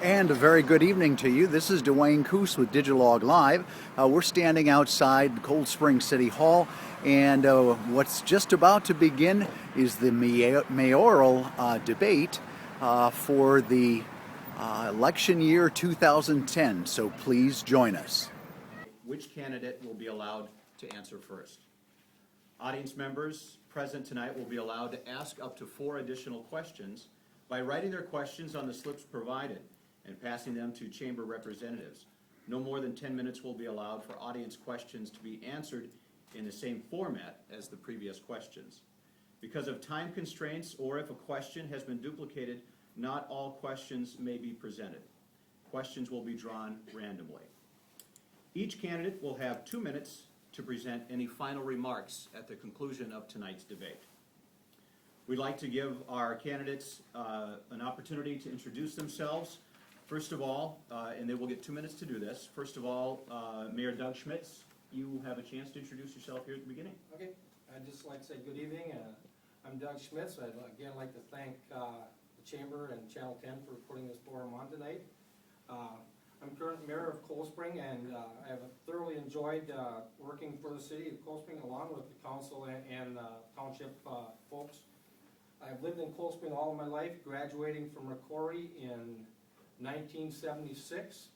And a very good evening to you. This is Dwayne Coos with Digilog Live. We're standing outside Cold Spring City Hall, and what's just about to begin is the mayoral debate for the election year 2010. So please join us. Which candidate will be allowed to answer first? Audience members present tonight will be allowed to ask up to 4 additional questions by writing their questions on the slips provided and passing them to chamber representatives. No more than 10 minutes will be allowed for audience questions to be answered in the same format as the previous questions. Because of time constraints, or if a question has been duplicated, not all questions may be presented. Questions will be drawn randomly. Each candidate will have 2 minutes to present any final remarks at the conclusion of tonight's debate. We'd like to give our candidates an opportunity to introduce themselves. First of all, and they will get 2 minutes to do this. First of all, Mayor Doug Schmitz, you have a chance to introduce yourself here at the beginning. Okay, I'd just like to say good evening. I'm Doug Schmitz. I'd again like to thank the Chamber and Channel 10 for putting this forum on tonight. I'm current mayor of Cold Spring, and I have thoroughly enjoyed working for the city of Cold Spring along with the council and township folks. I've lived in Cold Spring all of my life, graduating from Macquarie in 1976.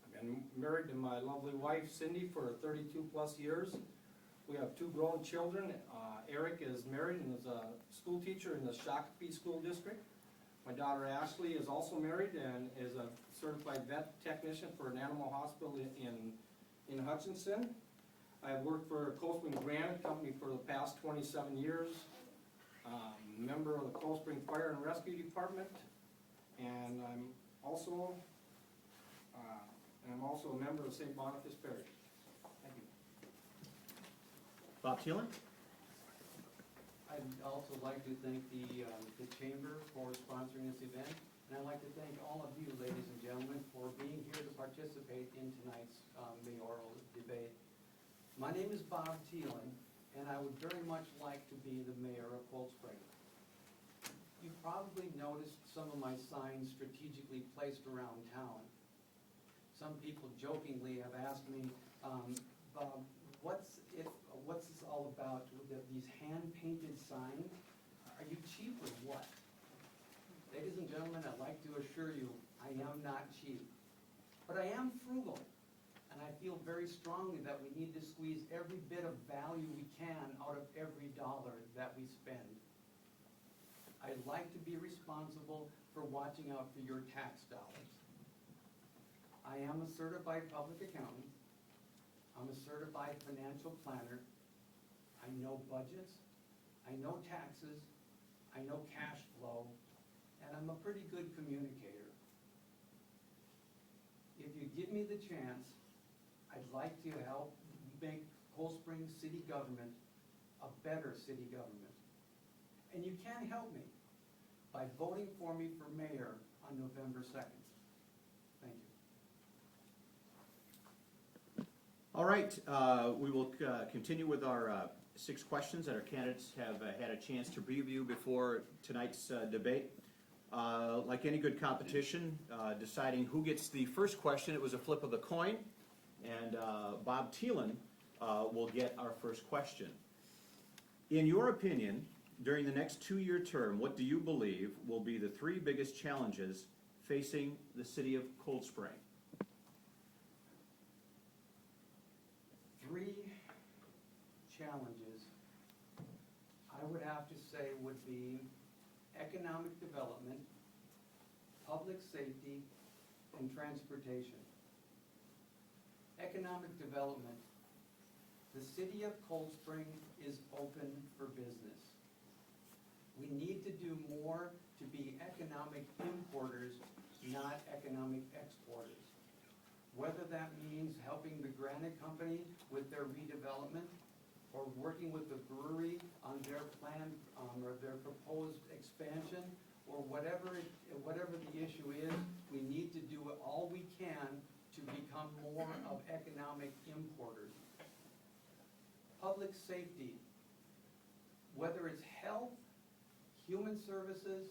I've been married to my lovely wife Cindy for 32 plus years. We have 2 grown children. Eric is married and is a school teacher in the Shakopee School District. My daughter Ashley is also married and is a certified vet technician for an animal hospital in Hutchinson. I have worked for Cold Spring Granite Company for the past 27 years. Member of the Cold Spring Fire and Rescue Department, and I'm also a member of St. Boniface Parish. Thank you. Bob Thelen? I'd also like to thank the Chamber for sponsoring this event, and I'd like to thank all of you, ladies and gentlemen, for being here to participate in tonight's mayoral debate. My name is Bob Thelen, and I would very much like to be the mayor of Cold Spring. You probably noticed some of my signs strategically placed around town. Some people jokingly have asked me, Bob, what's this all about with these hand-painted signs? Are you cheap or what? Ladies and gentlemen, I'd like to assure you I am not cheap, but I am frugal. And I feel very strongly that we need to squeeze every bit of value we can out of every dollar that we spend. I'd like to be responsible for watching out for your tax dollars. I am a certified public accountant. I'm a certified financial planner. I know budgets. I know taxes. I know cash flow. And I'm a pretty good communicator. If you give me the chance, I'd like to help make Cold Spring city government a better city government. And you can help me by voting for me for mayor on November 2nd. Thank you. All right, we will continue with our 6 questions that our candidates have had a chance to review before tonight's debate. Like any good competition, deciding who gets the first question, it was a flip of the coin. And Bob Thelen will get our first question. In your opinion, during the next 2-year term, what do you believe will be the 3 biggest challenges facing the city of Cold Spring? 3 challenges I would have to say would be economic development, public safety, and transportation. Economic development. The city of Cold Spring is open for business. We need to do more to be economic importers, not economic exporters. Whether that means helping the Granite Company with their redevelopment, or working with the brewery on their plan or their proposed expansion, or whatever the issue is, we need to do all we can to become more of economic importers. Public safety, whether it's health, human services,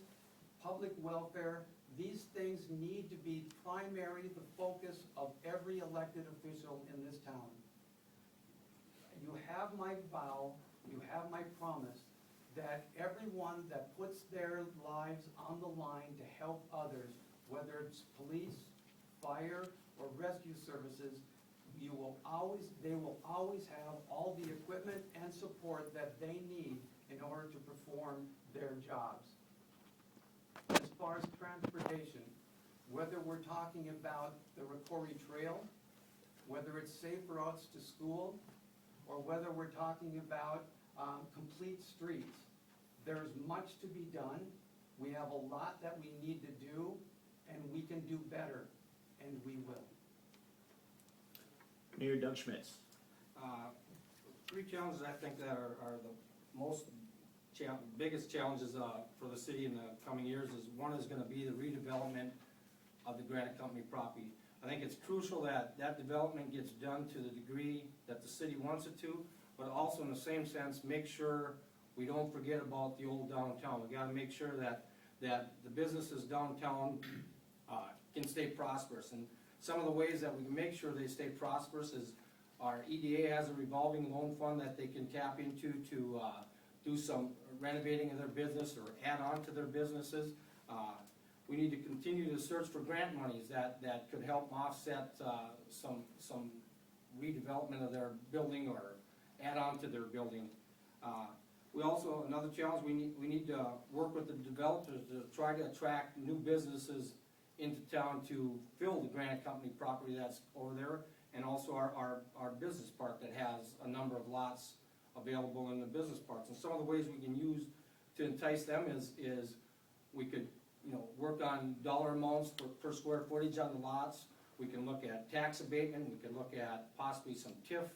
public welfare, These things need to be primary, the focus of every elected official in this town. You have my vow, you have my promise, that everyone that puts their lives on the line to help others, whether it's police, fire, or rescue services, they will always have all the equipment and support that they need in order to perform their jobs. As far as transportation, whether we're talking about the Ricori Trail, whether it's safe routes to school, or whether we're talking about complete streets, there's much to be done. We have a lot that we need to do, and we can do better, and we will. Mayor Doug Schmitz. Three challenges I think that are the most biggest challenges for the city in the coming years is one is gonna be the redevelopment of the Granite Company property. I think it's crucial that that development gets done to the degree that the city wants it to, but also in the same sense, make sure we don't forget about the old downtown. We gotta make sure that the businesses downtown can stay prosperous. And some of the ways that we can make sure they stay prosperous is our EDA has a revolving loan fund that they can tap into to do some renovating of their business or add on to their businesses. We need to continue to search for grant monies that could help offset some redevelopment of their building or add on to their building. We also, another challenge, we need to work with the developers to try to attract new businesses into town to fill the Granite Company property that's over there, and also our business park that has a number of lots available in the business parks. And some of the ways we can use to entice them is we could, work on dollar amounts per square footage on the lots. We can look at tax abatement, we can look at possibly some TIF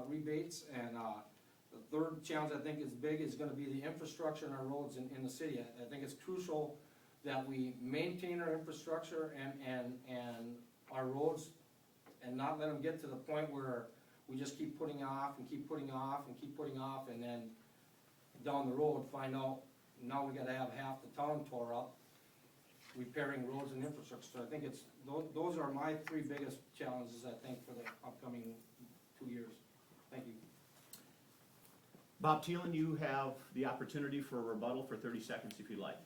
rebates, and the third challenge I think is big is gonna be the infrastructure in our roads in the city. I think it's crucial that we maintain our infrastructure and our roads and not let them get to the point where we just keep putting off and keep putting off and keep putting off, and then down the road find out now we gotta have half the town tore up repairing roads and infrastructure. So I think those are my three biggest challenges I think for the upcoming 2 years. Thank you. Bob Thelen, you have the opportunity for a rebuttal for 30 seconds if you'd like.